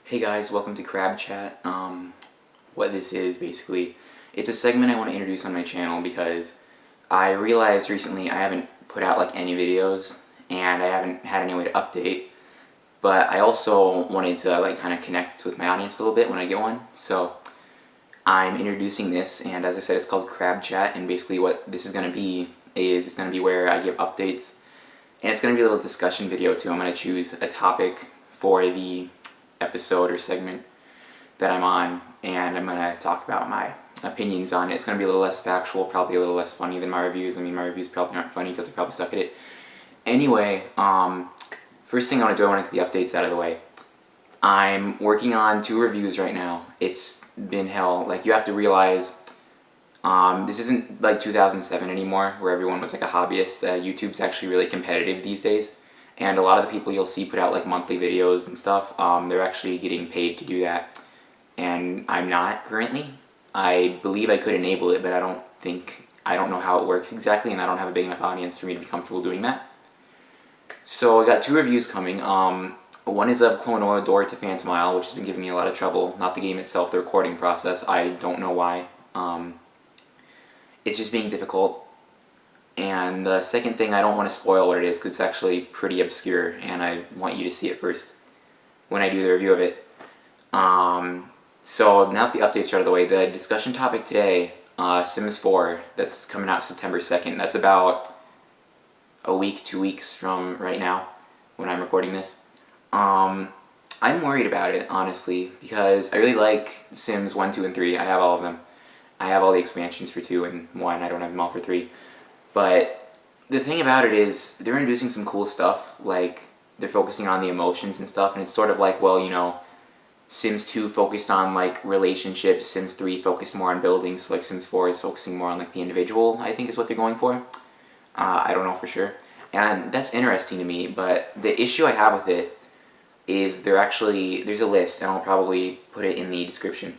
Hey guys, welcome to Krab Chat. What this is basically, it's a segment I want to introduce on my channel because I realized recently I haven't put out like any videos and I haven't had any way to update, but I also wanted to like kind of connect with my audience a little bit when I get one. So I'm introducing this, and as I said, it's called Krab Chat, and basically what this is going to be is it's going to be where I give updates, and it's going to be a little discussion video too. I'm going to choose a topic for the episode or segment that I'm on, and I'm going to talk about my opinions on it. It's going to be a little less factual, probably a little less funny than my reviews. I mean, my reviews probably aren't funny because I probably suck at it. Anyway, first thing I want to do, I want to get the updates out of the way. I'm working on 2 reviews right now. It's been hell. Like, you have to realize, this isn't like 2007 anymore, where everyone was like a hobbyist. YouTube's actually really competitive these days. And a lot of the people you'll see put out like monthly videos and stuff, they're actually getting paid to do that. And I'm not currently. I believe I could enable it, but I don't know how it works exactly, and I don't have a big enough audience for me to be comfortable doing that. So I got 2 reviews coming. One is of Clonoa Door to Phantom Isle, which has been giving me a lot of trouble. Not the game itself, the recording process. I don't know why. It's just being difficult. And the second thing, I don't want to spoil what it is because it's actually pretty obscure, and I want you to see it first when I do the review of it. So now that the updates are out of the way, the discussion topic today, Sims 4, that's coming out September 2nd. That's about a week, 2 weeks from right now when I'm recording this. I'm worried about it, honestly, because I really like Sims 1, 2, and 3. I have all of them. I have all the expansions for 2 and 1. I don't have them all for 3. But the thing about it is, they're introducing some cool stuff, like they're focusing on the emotions and stuff, and it's sort of like, well, you know, Sims 2 focused on like relationships, Sims 3 focused more on buildings, so like Sims 4 is focusing more on like the individual, I think is what they're going for. I don't know for sure. And that's interesting to me, but the issue I have with it is there's a list, and I'll probably put it in the description.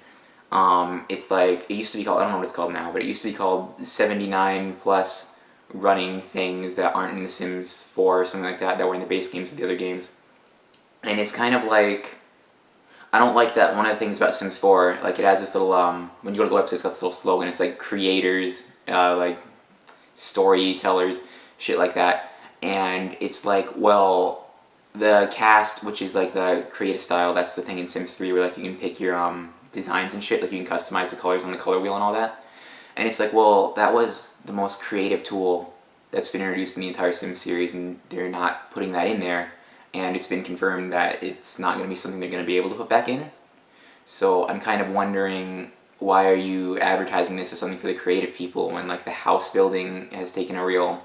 It's like, it used to be called, I don't know what it's called now, but it used to be called 79 plus running things that aren't in The Sims 4 or something like that were in the base games of the other games. And it's kind of like, I don't like that. One of the things about Sims 4, like it has this little, when you go to the website, it's got this little slogan. It's like creators, like storytellers, shit like that. And it's like, well, the cast, which is like the creative style, that's the thing in Sims 3 where like you can pick your designs and shit, like you can customize the colors on the color wheel and all that. And it's like, well, that was the most creative tool that's been introduced in the entire Sims series, and they're not putting that in there, and it's been confirmed that it's not going to be something they're going to be able to put back in. So I'm kind of wondering, why are you advertising this as something for the creative people when like the house building has taken a real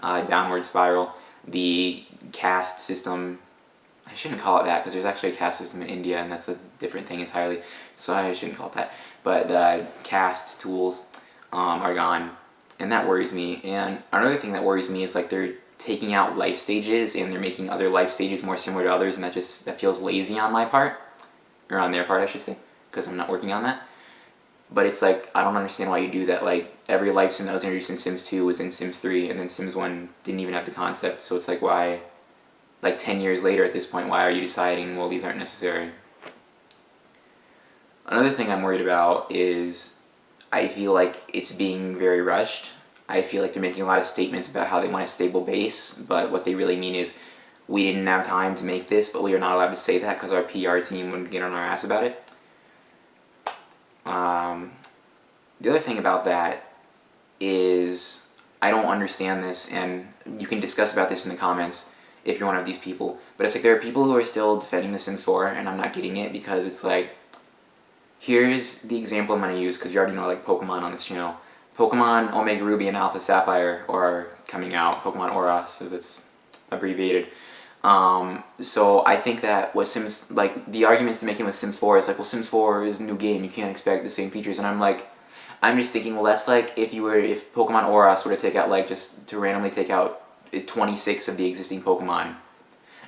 downward spiral? The caste system, I shouldn't call it that because there's actually a caste system in India, and that's a different thing entirely, so I shouldn't call it that. But the caste tools are gone, and that worries me. And another thing that worries me is like they're taking out life stages and they're making other life stages more similar to others, and that feels lazy on my part, or on their part I should say, because I'm not working on that. But it's like, I don't understand why you do that. Like, every life sim that was introduced in Sims 2 was in Sims 3, and then Sims 1 didn't even have the concept, so it's like, why, like 10 years later at this point, why are you deciding, well, these aren't necessary? Another thing I'm worried about is I feel like it's being very rushed. I feel like they're making a lot of statements about how they want a stable base, but what they really mean is, we didn't have time to make this, but we are not allowed to say that because our PR team would get on our ass about it. The other thing about that is, I don't understand this, and you can discuss about this in the comments if you're one of these people, but it's like there are people who are still defending The Sims 4, and I'm not getting it, because it's like, here's the example I'm going to use, because you already know like Pokemon on this channel. Pokemon Omega Ruby and Alpha Sapphire are coming out, Pokemon Oros as it's abbreviated. So I think that what Sims, like the arguments they're making with Sims 4 is like, well, Sims 4 is a new game, you can't expect the same features, and I'm like, I'm just thinking, well, that's like if Pokemon Oros were to take out, like, just to randomly take out 26 of the existing Pokemon,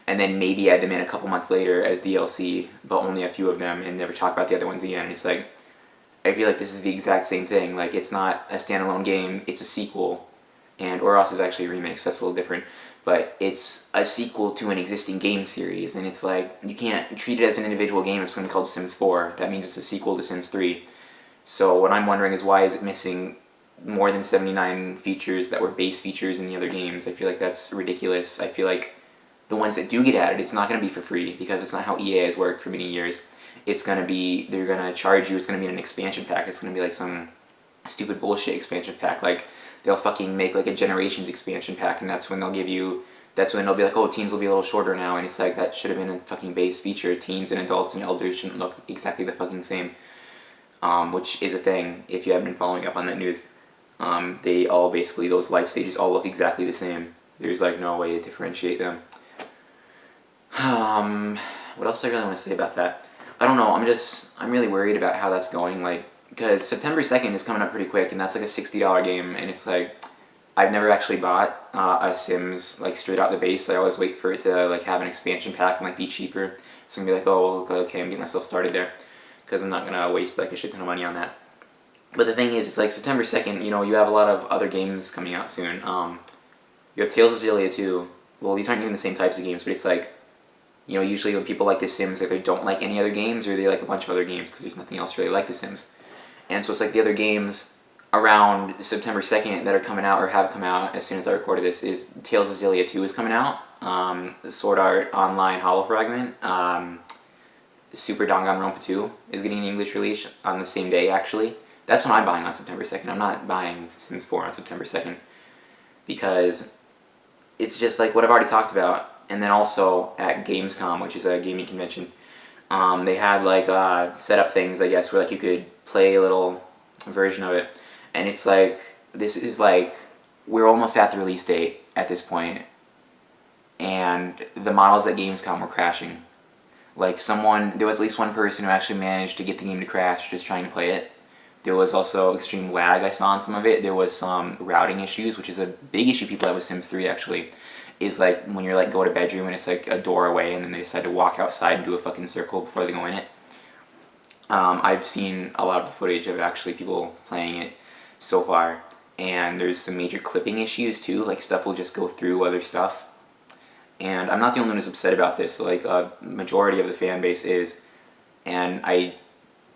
and then maybe add them in a couple months later as DLC, but only a few of them, and never talk about the other ones again. It's like, I feel like this is the exact same thing. Like, it's not a standalone game, it's a sequel, and Oros is actually a remake, so that's a little different. but it's a sequel to an existing game series, and it's like, you can't treat it as an individual game if it's something called Sims 4. That means it's a sequel to Sims 3. So what I'm wondering is, why is it missing more than 79 features that were base features in the other games? I feel like that's ridiculous. I feel like the ones that do get added, it's not going to be for free, because it's not how EA has worked for many years. It's going to be, they're going to charge you, it's going to be an expansion pack, it's going to be like some stupid bullshit expansion pack. Like, they'll fucking make like a Generations expansion pack, and that's when they'll give you, that's when they'll be like, oh, teens will be a little shorter now, and it's like, that should have been a fucking base feature. Teens and adults and elders shouldn't look exactly the fucking same, which is a thing if you haven't been following up on that news. They all basically, those life stages all look exactly the same. There's like no way to differentiate them. What else do I really want to say about that? I don't know, I'm really worried about how that's going, like, because September 2nd is coming up pretty quick, and that's like a $60 game, and it's like, I've never actually bought a Sims like straight out the base. I always wait for it to like have an expansion pack and like be cheaper, so I'm gonna be like, oh, well, okay, I'm getting myself started there, because I'm not gonna waste like a shit ton of money on that. But the thing is, it's like September 2nd, you know, you have a lot of other games coming out soon. You have Tales of Xillia 2. Well, these aren't even the same types of games, but it's like, you know, usually when people like The Sims, either don't like any other games or they like a bunch of other games, because there's nothing else really like The Sims. And so it's like the other games around September 2nd that are coming out or have come out as soon as I recorded this is Tales of Xillia 2 is coming out, Sword Art Online Hollow Fragment, Super Danganronpa 2 is getting an English release on the same day, actually. That's what I'm buying on September 2nd. I'm not buying Sims 4 on September 2nd, because it's just like what I've already talked about. And then also at Gamescom, which is a gaming convention, they had like set up things, I guess, where like you could play a little version of it. And it's like, this is like, we're almost at the release date at this point, and the models at Gamescom were crashing. Like, there was at least one person who actually managed to get the game to crash just trying to play it. There was also extreme lag I saw on some of it. There was some routing issues, which is a big issue people have with Sims 3 actually. Is like when you're like go to bedroom and it's like a door away, and then they decide to walk outside and do a fucking circle before they go in it. I've seen a lot of the footage of actually people playing it so far, and there's some major clipping issues too, like stuff will just go through other stuff. And I'm not the only one who's upset about this, like a majority of the fan base is, and I,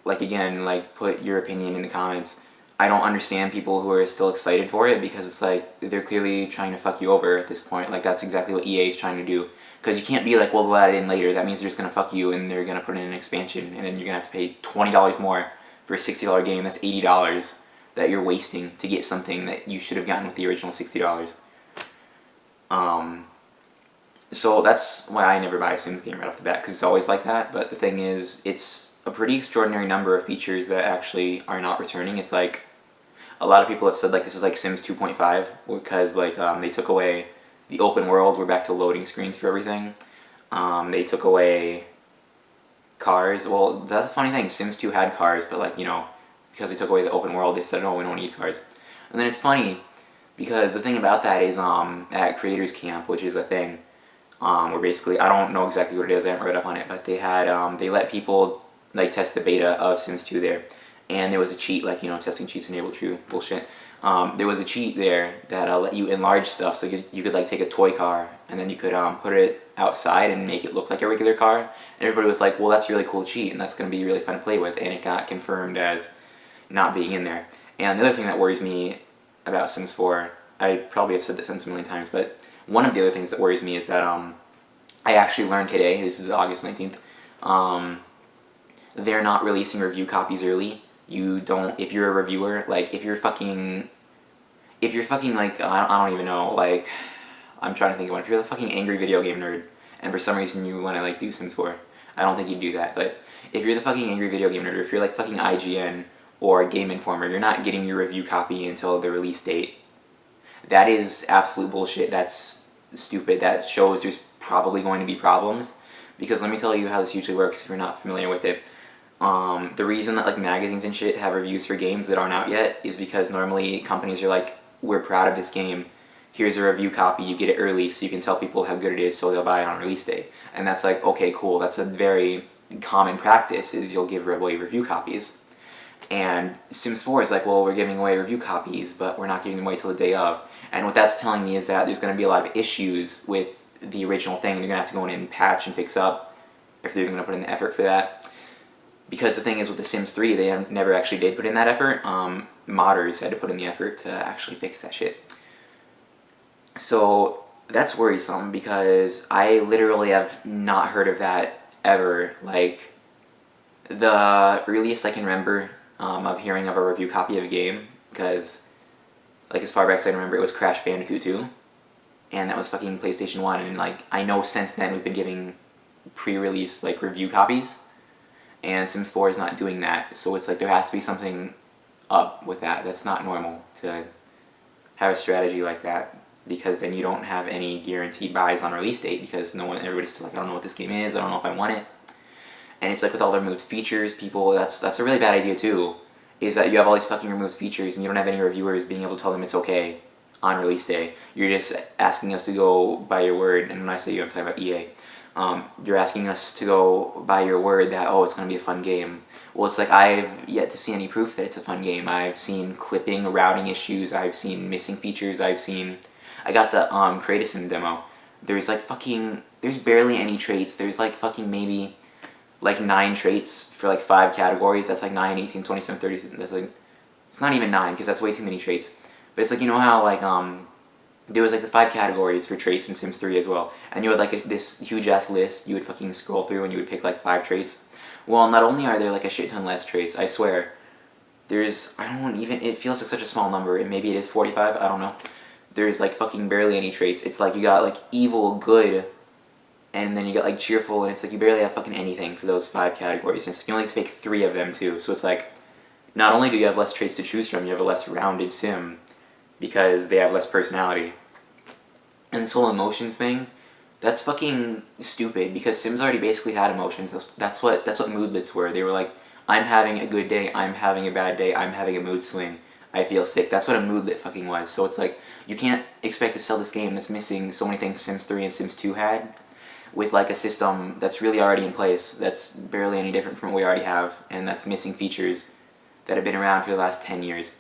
like again, like put your opinion in the comments. I don't understand people who are still excited for it, because it's like, they're clearly trying to fuck you over at this point. Like, that's exactly what EA is trying to do. Because you can't be like, well, we'll add it in later. That means they're just going to fuck you, and they're going to put in an expansion, and then you're going to have to pay $20 more for a $60 game. That's $80 that you're wasting to get something that you should have gotten with the original $60. So that's why I never buy a Sims game right off the bat, because it's always like that. But the thing is, it's a pretty extraordinary number of features that actually are not returning. It's like, a lot of people have said like this is like Sims 2.5, because like they took away the open world. We're back to loading screens for everything. They took away cars. Well, that's the funny thing. Sims 2 had cars, but like, you know, because they took away the open world, they said, no, we don't need cars. And then it's funny, because the thing about that is at Creators Camp, which is a thing, where basically, I don't know exactly what it is, I haven't read up on it, but they had, they let people like test the beta of Sims 2 there. And there was a cheat, like, you know, testing cheats enabled true bullshit. There was a cheat there that let you enlarge stuff, so you could like take a toy car, and then you could put it outside and make it look like a regular car. And everybody was like, well, that's a really cool cheat, and that's going to be really fun to play with, and it got confirmed as not being in there. And the other thing that worries me about Sims 4, I probably have said this since a million times, but one of the other things that worries me is that I actually learned today, this is August 19th, they're not releasing review copies early. You don't, if you're a reviewer, like, if you're fucking like, I don't even know, like, I'm trying to think of one. If you're the fucking angry video game nerd, and for some reason you want to, like, do Sims 4, I don't think you'd do that, but if you're the fucking angry video game nerd, or if you're like fucking IGN or Game Informer, you're not getting your review copy until the release date. That is absolute bullshit. That's stupid. That shows there's probably going to be problems, because let me tell you how this usually works if you're not familiar with it. The reason that like magazines and shit have reviews for games that aren't out yet is because normally companies are like, we're proud of this game, here's a review copy, you get it early so you can tell people how good it is so they'll buy it on release day. And that's like, okay, cool, that's a very common practice, is you'll give away review copies. And Sims 4 is like, well, we're giving away review copies, but we're not giving them away till the day of. And what that's telling me is that there's going to be a lot of issues with the original thing. They're going to have to go in and patch and fix up if they're going to put in the effort for that. Because the thing is, with The Sims 3, they never actually did put in that effort. Modders had to put in the effort to actually fix that shit. So that's worrisome, because I literally have not heard of that ever. Like, the earliest I can remember of hearing of a review copy of a game, because, like, as far back as I remember, it was Crash Bandicoot 2, and that was fucking PlayStation 1, and, like, I know since then we've been giving pre-release, like, review copies, and Sims 4 is not doing that, so it's like there has to be something up with that. That's not normal to have a strategy like that, because then you don't have any guaranteed buys on release date, because everybody's still like, I don't know what this game is, I don't know if I want it. And it's like with all the removed features, people, that's a really bad idea too, is that you have all these fucking removed features and you don't have any reviewers being able to tell them it's okay on release day. You're just asking us to go by your word, and when I say you, I'm talking about EA. You're asking us to go by your word that, oh, it's going to be a fun game. Well, it's like, I've yet to see any proof that it's a fun game. I've seen clipping, routing issues, I've seen missing features, I got the KinesisKrab demo. There's like there's barely any traits. There's like fucking maybe like 9 traits for like 5 categories. That's like 9, 18, 27, 30, that's like, it's not even 9, because that's way too many traits. But it's like, you know how like, there was like the 5 categories for traits in Sims 3 as well, and you had like this huge ass list you would fucking scroll through and you would pick like 5 traits. Well, not only are there like a shit ton less traits, I swear, it feels like such a small number, and maybe it is 45, I don't know. There's like fucking barely any traits. It's like you got like evil, good, and then you got like cheerful, and it's like you barely have fucking anything for those 5 categories. And it's like you only have to pick 3 of them too. So it's like, not only do you have less traits to choose from, you have a less rounded sim, because they have less personality. And this whole emotions thing, that's fucking stupid, because Sims already basically had emotions. That's what moodlets were. They were like, I'm having a good day, I'm having a bad day, I'm having a mood swing, I feel sick. That's what a moodlet fucking was. So it's like, you can't expect to sell this game that's missing so many things Sims 3 and Sims 2 had, with like a system that's really already in place, that's barely any different from what we already have, and that's missing features that have been around for the last 10 years.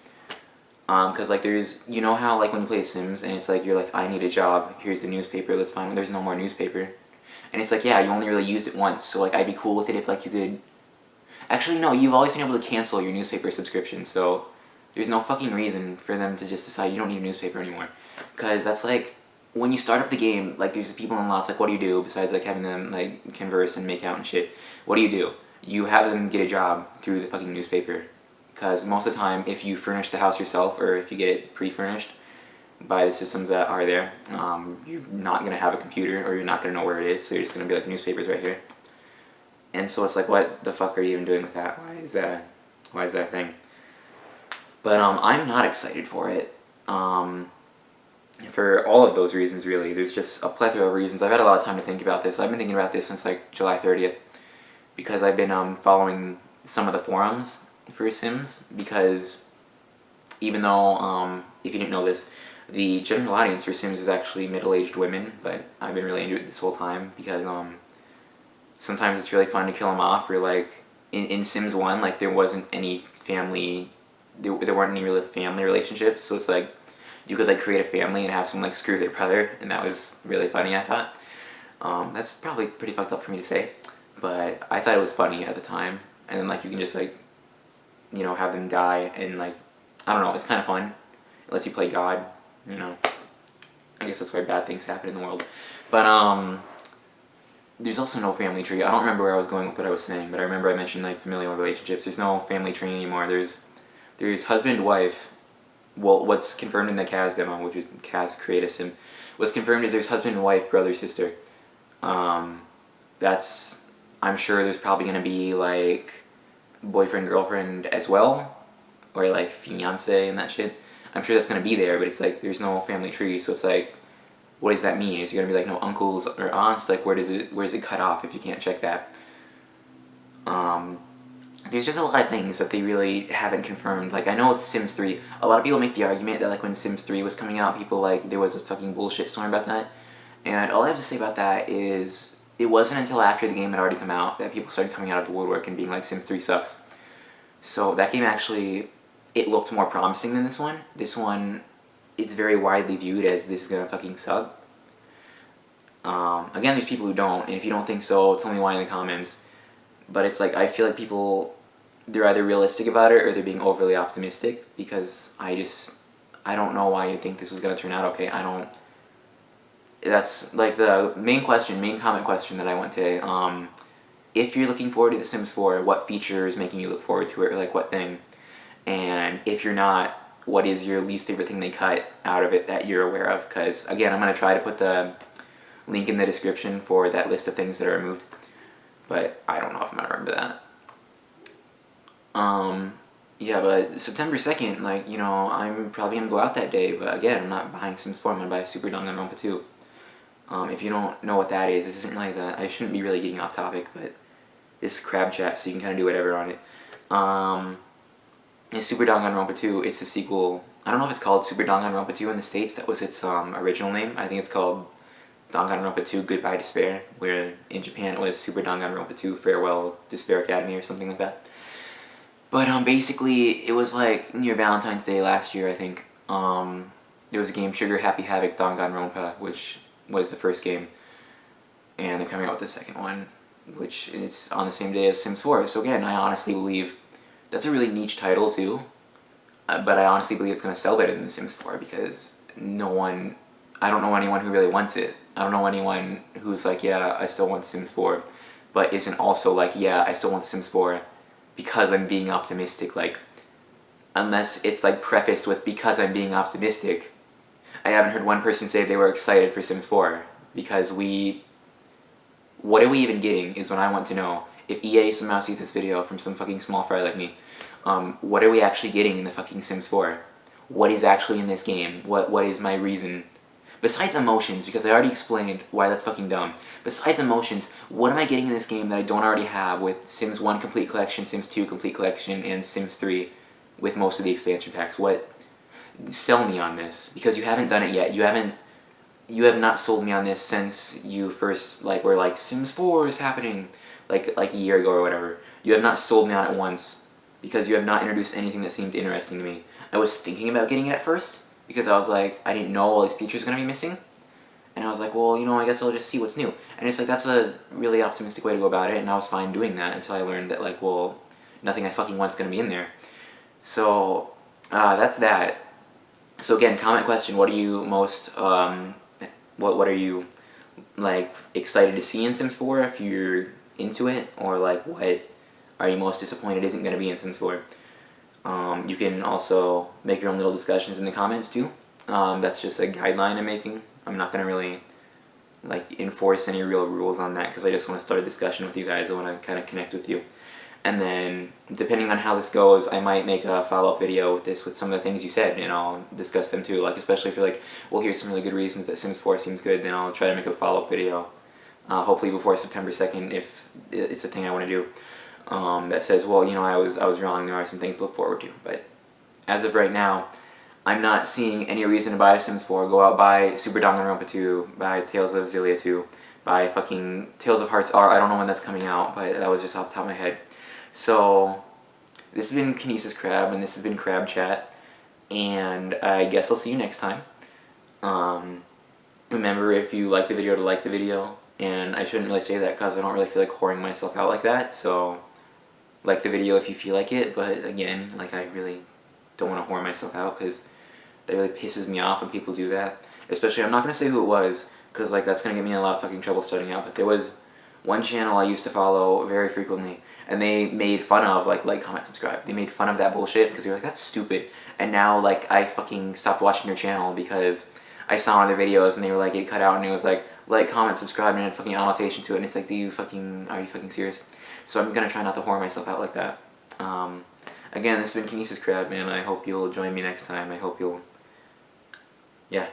Because like there's, you know how like when you play Sims and it's like, you're like, I need a job, here's the newspaper, let's find, there's no more newspaper. And it's like, yeah, you only really used it once, so like I'd be cool with it if like you could, actually no, you've always been able to cancel your newspaper subscription, so there's no fucking reason for them to just decide you don't need a newspaper anymore. Because that's like, when you start up the game, like there's people in lots, like what do you do besides like having them like converse and make out and shit? What do? You have them get a job through the fucking newspaper. Because most of the time, if you furnish the house yourself, or if you get it pre-furnished by the systems that are there, you're not going to have a computer, or you're not going to know where it is, so you're just going to be like, newspapers right here. And so it's like, what the fuck are you even doing with that? Why is that a thing? But I'm not excited for it. For all of those reasons, really. There's just a plethora of reasons. I've had a lot of time to think about this. I've been thinking about this since like July 30th, because I've been following some of the forums for Sims, because even though, if you didn't know this, the general audience for Sims is actually middle-aged women, but I've been really into it this whole time, because sometimes it's really fun to kill them off, or like, in Sims 1, like there wasn't any family, there weren't any real family relationships, so it's like, you could like create a family and have someone like screw their brother, and that was really funny, I thought. That's probably pretty fucked up for me to say, but I thought it was funny at the time, and then like you can just like, you know, have them die, and like, I don't know, it's kind of fun. It lets you play God, you know. I guess that's why bad things happen in the world. But there's also no family tree. I don't remember where I was going with what I was saying, but I remember I mentioned like familial relationships. There's no family tree anymore. There's husband, wife. Well, what's confirmed in the Kaz demo, which is KinesisKrab, what's confirmed is there's husband, wife, brother, sister. That's, I'm sure there's probably going to be like boyfriend, girlfriend as well, or like fiance and that shit. I'm sure that's going to be there, but it's like there's no family tree, so it's like, what does that mean? Is there going to be like no uncles or aunts? Like where does it cut off if you can't check that? There's just a lot of things that they really haven't confirmed. Like I know with Sims 3, a lot of people make the argument that like when Sims 3 was coming out, people like, there was a fucking bullshit storm about that. And all I have to say about that is, it wasn't until after the game had already come out that people started coming out of the woodwork and being like, Sims 3 sucks. So that game actually, it looked more promising than this one. This one, it's very widely viewed as this is gonna fucking suck. Again, there's people who don't, and if you don't think so, tell me why in the comments. But it's like, I feel like people, they're either realistic about it or they're being overly optimistic, because I don't know why you think this was gonna turn out okay. That's like the main comment question that I want today. If you're looking forward to The Sims 4, what feature is making you look forward to it, or like what thing? And if you're not, what is your least favorite thing they cut out of it that you're aware of? Because again, I'm gonna try to put the link in the description for that list of things that are removed, but I don't know if I'm gonna remember that. Yeah, but September 2nd, like, you know, I'm probably gonna go out that day, but again, I'm not buying Sims 4, I'm gonna buy Super Danganronpa 2. If you don't know what that is, this isn't really that, I shouldn't be really getting off topic, but this is Krab chat, so you can kind of do whatever on it. In Super Danganronpa 2, it's the sequel. I don't know if it's called Super Danganronpa 2 in the States, that was its original name. I think it's called Danganronpa 2 Goodbye Despair, where in Japan it was Super Danganronpa 2 Farewell Despair Academy or something like that. But basically, it was like near Valentine's Day last year, I think. There was a game, Sugar Happy Havoc Danganronpa, which was the first game. And they're coming out with the second one, which is on the same day as Sims 4. So again, I honestly believe that's a really niche title too. But I honestly believe it's going to sell better than The Sims 4, because I don't know anyone who really wants it. I don't know anyone who's like, yeah, I still want Sims 4, but isn't also like, yeah, I still want The Sims 4 because I'm being optimistic. Like, unless it's like prefaced with because I'm being optimistic, I haven't heard one person say they were excited for Sims 4, because what are we even getting is what I want to know. If EA somehow sees this video from some fucking small fry like me, what are we actually getting in the fucking Sims 4? What is actually in this game? What is my reason? Besides emotions, because I already explained why that's fucking dumb. Besides emotions, what am I getting in this game that I don't already have with Sims 1 Complete Collection, Sims 2 Complete Collection, and Sims 3 with most of the expansion packs? Sell me on this, because you haven't done it yet. You have not sold me on this since you first were like, Sims 4 is happening, like a year ago or whatever. You have not sold me on it once, because you have not introduced anything that seemed interesting to me. I was thinking about getting it at first, because I was like, I didn't know all these features were going to be missing. And I was like, well, you know, I guess I'll just see what's new. And it's like, that's a really optimistic way to go about it, and I was fine doing that until I learned that, like, well, nothing I fucking want's going to be in there. So, that's that. So again, comment question, what are you most, what are you, like, excited to see in Sims 4 if you're into it? Or, like, what are you most disappointed isn't going to be in Sims 4? You can also make your own little discussions in the comments too. That's just a guideline I'm making. I'm not going to really like enforce any real rules on that, because I just want to start a discussion with you guys. I want to kind of connect with you. And then, depending on how this goes, I might make a follow-up video with this, with some of the things you said, and I'll discuss them too. Like, especially if you're like, well, here's some really good reasons that Sims 4 seems good, then I'll try to make a follow-up video. Hopefully before September 2nd, if it's a thing I want to do. That says, well, you know, I was wrong, there are some things to look forward to. But as of right now, I'm not seeing any reason to buy Sims 4. Go out, buy Super Danganronpa 2, buy Tales of Xillia 2, buy fucking Tales of Hearts R. I don't know when that's coming out, but that was just off the top of my head. So, this has been KinesisKrab, and this has been Krab Chat, and I guess I'll see you next time. Remember, if you like the video, to like the video, and I shouldn't really say that because I don't really feel like whoring myself out like that, so like the video if you feel like it, but again, like, I really don't want to whore myself out, because that really pisses me off when people do that. Especially, I'm not going to say who it was, because like that's going to get me in a lot of fucking trouble starting out, but there was one channel I used to follow very frequently, and they made fun of like, comment, subscribe. They made fun of that bullshit, because they were like, that's stupid. And now, like, I fucking stopped watching their channel because I saw one of their videos and they were like, it cut out, and it was like, comment, subscribe, and a fucking annotation to it, and it's like, are you fucking serious? So I'm gonna try not to whore myself out like that. Again, this has been KinesisKrab, man. I hope you'll join me next time. I hope you'll, yeah.